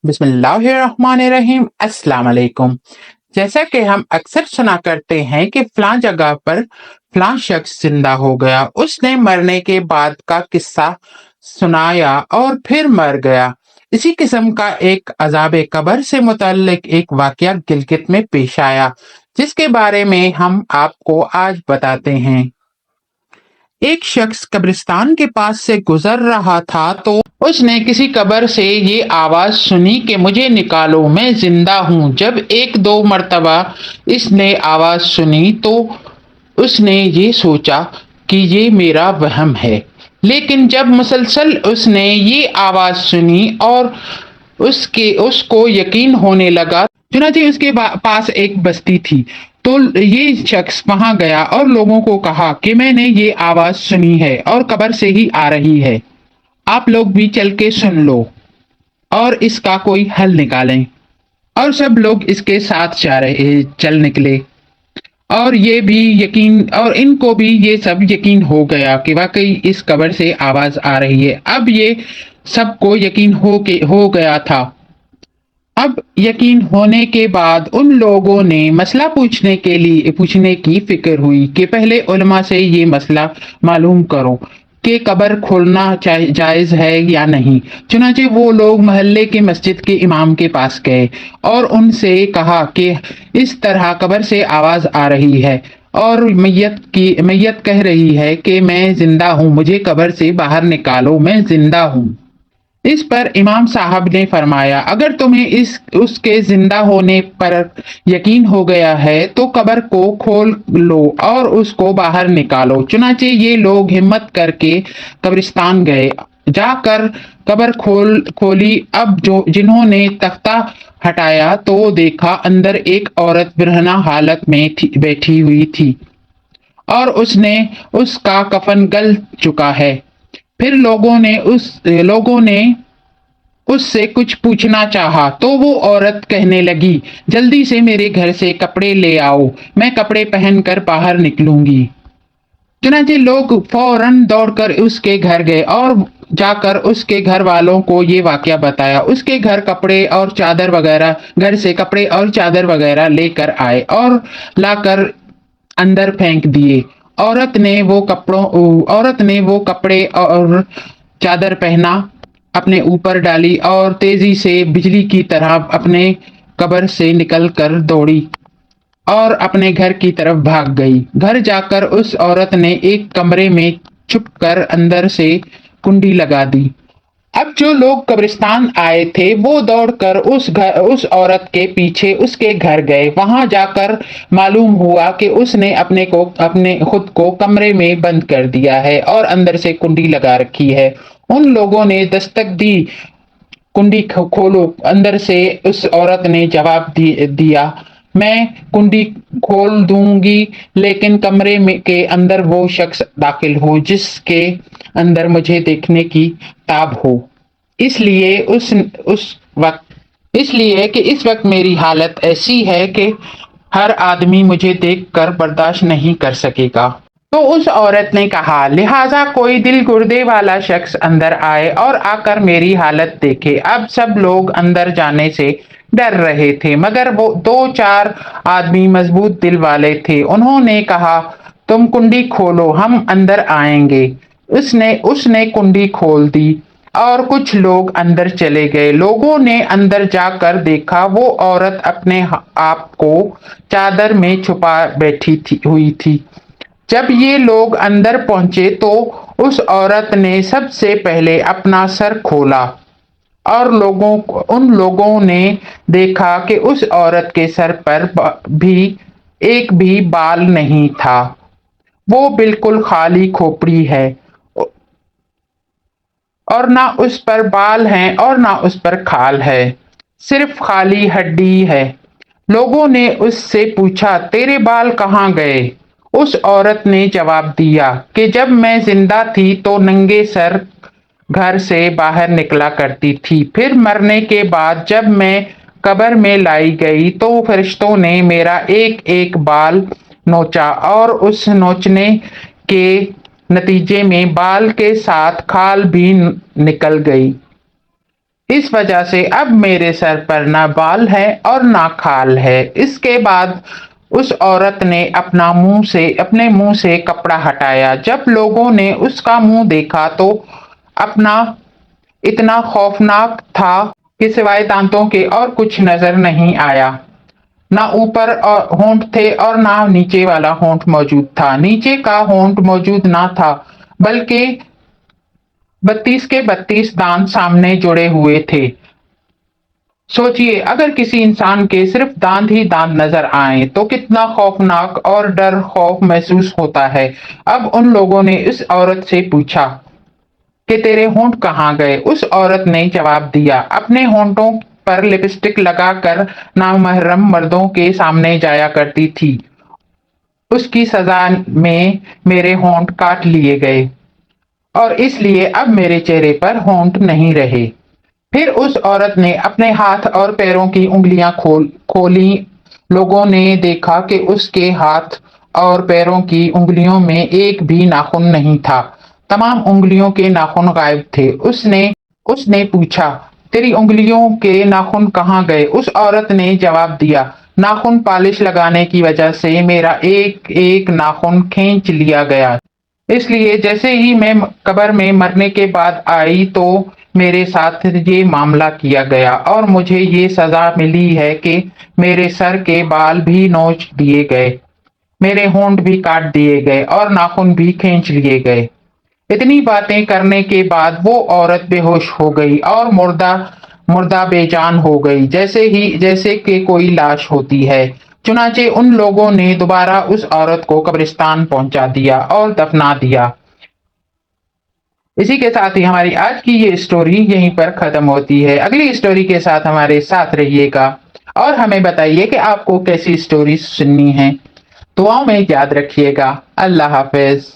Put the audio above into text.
बिस्मिल्लाहिर्रहमानिर्रहीम। अस्सलाम वालेकुम। जैसा कि हम अक्सर सुना करते हैं कि फलां जगह पर फलां शख्स जिंदा हो गया, उसने मरने के बाद का किस्सा सुनाया और फिर मर गया। इसी किस्म का एक अजाब कब्र से मुतल्लिक एक वाकया गिलगित में पेश आया, जिसके बारे में हम आपको आज बताते हैं। एक शख्स कब्रिस्तान के पास से गुजर रहा था तो उसने किसी कब्र से ये आवाज सुनी कि मुझे निकालो, मैं जिंदा हूं। जब एक दो मर्तबा इसने आवाज सुनी तो उसने ये सोचा कि ये मेरा वहम है, लेकिन जब मुसलसल उसने ये आवाज सुनी और उसको यकीन होने लगा। चुनांचे उसके पास एक बस्ती थी, तो ये शख्स वहां गया और लोगों को कहा कि मैंने ये आवाज सुनी है और कब्र से ही आ रही है, आप लोग भी चल के सुन लो और इसका कोई हल निकालें। और सब लोग इसके साथ चल निकले और ये भी यकीन और इनको भी ये सब यकीन हो गया कि वाकई इस कब्र से आवाज आ रही है। अब ये सबको यकीन हो गया था। अब यकीन होने के बाद उन लोगों ने मसला पूछने की फिक्र हुई कि पहले उलमा से ये मसला मालूम करो कि कब्र खोलना जायज है या नहीं। चुनांचे वो लोग मोहल्ले के मस्जिद के इमाम के पास गए और उनसे कहा कि इस तरह कब्र से आवाज आ रही है और मैयत कह रही है कि मैं जिंदा हूँ, मुझे कब्र से बाहर निकालो, मैं जिंदा हूँ। इस पर इमाम साहब ने फरमाया, अगर तुम्हें उसके जिंदा होने पर यकीन हो गया है तो कब्र को खोल लो और उसको बाहर निकालो। चुनांचे ये लोग हिम्मत करके कब्रिस्तान गए, जाकर कब्र खोली। अब जिन्होंने तख्ता हटाया तो देखा अंदर एक औरत बिरहना हालत में बैठी हुई थी और उसका कफन गल चुका है। फिर लोगों ने उससे कुछ पूछना चाहा तो वो औरत कहने लगी, जल्दी से मेरे घर से कपड़े ले आओ, मैं कपड़े पहनकर बाहर निकलूंगी। चुनांचे लोग फौरन दौड़कर उसके घर गए और जाकर उसके घर वालों को ये वाकया बताया। उसके घर घर से कपड़े और चादर वगैरह लेकर आए और लाकर अंदर फेंक दिए। औरत ने वो कपड़े और चादर पहना, अपने ऊपर डाली और तेजी से बिजली की तरह अपने कब्र से निकलकर दौड़ी और अपने घर की तरफ भाग गई। घर जाकर उस औरत ने एक कमरे में छुपकर अंदर से कुंडी लगा दी। अब जो लोग कब्रिस्तान आए थे वो दौड़कर उस औरत के पीछे उसके घर गए। वहां जाकर मालूम हुआ कि उसने अपने खुद को कमरे में बंद कर दिया है और अंदर से कुंडी लगा रखी है। उन लोगों ने दस्तक दी, कुंडी खोलो। अंदर से उस औरत ने जवाब दिया, मैं कुंडी खोल दूंगी, लेकिन कमरे में के अंदर वो शख्स दाखिल हो जिसके अंदर मुझे देखने की ताब हो। इसलिए कि इस वक्त मेरी हालत ऐसी है कि हर आदमी मुझे देखकर बर्दाश्त नहीं कर सकेगा। तो उस औरत ने कहा, लिहाजा कोई दिल गुर्दे वाला शख्स अंदर आए और आकर मेरी हालत देखे। अब सब लोग अंदर जाने से डर रहे थे, मगर वो दो चार आदमी मजबूत दिल वाले थे। उन्होंने कहा, तुम कुंडी खोलो, हम अंदर आएंगे। उसने कुंडी खोल दी और कुछ लोग अंदर चले गए। लोगों ने अंदर जाकर देखा वो औरत अपने आप को चादर में छुपा हुई थी। जब ये लोग अंदर पहुंचे तो उस औरत ने सबसे पहले अपना सर खोला और उन लोगों ने देखा कि उस औरत के सर पर भी एक भी बाल नहीं था। वो बिल्कुल खाली खोपड़ी है और ना उस पर बाल हैं और ना उस पर खाल है, सिर्फ खाली हड्डी है। लोगों ने उससे पूछा, तेरे बाल कहाँ गए? उस औरत ने जवाब दिया कि जब मैं जिंदा थी तो नंगे सर घर से बाहर निकला करती थी, फिर मरने के बाद जब मैं कब्र में लाई गई तो फरिश्तों ने मेरा एक एक बाल नोचा और उस नोचने के नतीजे में बाल के साथ खाल भी निकल गई। इस वजह से अब मेरे सर पर ना बाल है और ना खाल है। इसके बाद उस औरत ने अपने मुंह से कपड़ा हटाया। जब लोगों ने उसका मुंह देखा तो अपना इतना खौफनाक था कि सिवाय दांतों के और कुछ नजर नहीं आया। ना ऊपर और होंठ थे और ना नीचे वाला होंठ मौजूद था। नीचे का होंठ मौजूद ना था, बल्कि 32 के 32 दांत सामने जुड़े हुए थे। सोचिए, अगर किसी इंसान के सिर्फ दांत ही दांत नजर आए तो कितना खौफनाक और डर खौफ महसूस होता है। अब उन लोगों ने इस औरत से पूछा कि तेरे होंठ कहाँ गए? उस औरत ने जवाब दिया, अपने होंठों पर लिपस्टिक लगाकर नामहरम मर्दों के सामने जाया करती थी। उसकी सजा में मेरे होंठ काट लिए गए और इसलिए अब मेरे चेहरे पर होंठ नहीं रहे। फिर उस औरत ने अपने हाथ और पैरों की उंगलियां खोली। लोगों ने देखा कि उसके हाथ और पैरों की उंगलियों में एक भी नाखून नहीं था। तमाम उंगलियों के नाखून गायब थे। उसने उसने पूछा, तेरी उंगलियों के नाखून कहाँ गए? उस औरत ने जवाब दिया, नाखून पॉलिश लगाने की वजह से मेरा एक एक नाखून खींच लिया गया। इसलिए जैसे ही मैं कब्र में मरने के बाद आई तो मेरे साथ ये मामला किया गया और मुझे ये सजा मिली है कि मेरे सर के बाल भी नोच दिए गए, मेरे होंठ भी काट दिए गए और नाखून भी खींच लिए गए। इतनी बातें करने के बाद वो औरत बेहोश हो गई और मुर्दा मुर्दा बेजान हो गई, जैसे कि कोई लाश होती है। चुनाचे उन लोगों ने दोबारा उस औरत को कब्रिस्तान पहुंचा दिया और दफना दिया। इसी के साथ ही हमारी आज की ये स्टोरी यहीं पर खत्म होती है। अगली स्टोरी के साथ हमारे साथ रहिएगा और हमें बताइए कि आपको कैसी स्टोरी सुननी है। दुआओं में याद रखिएगा। अल्लाह हाफिज।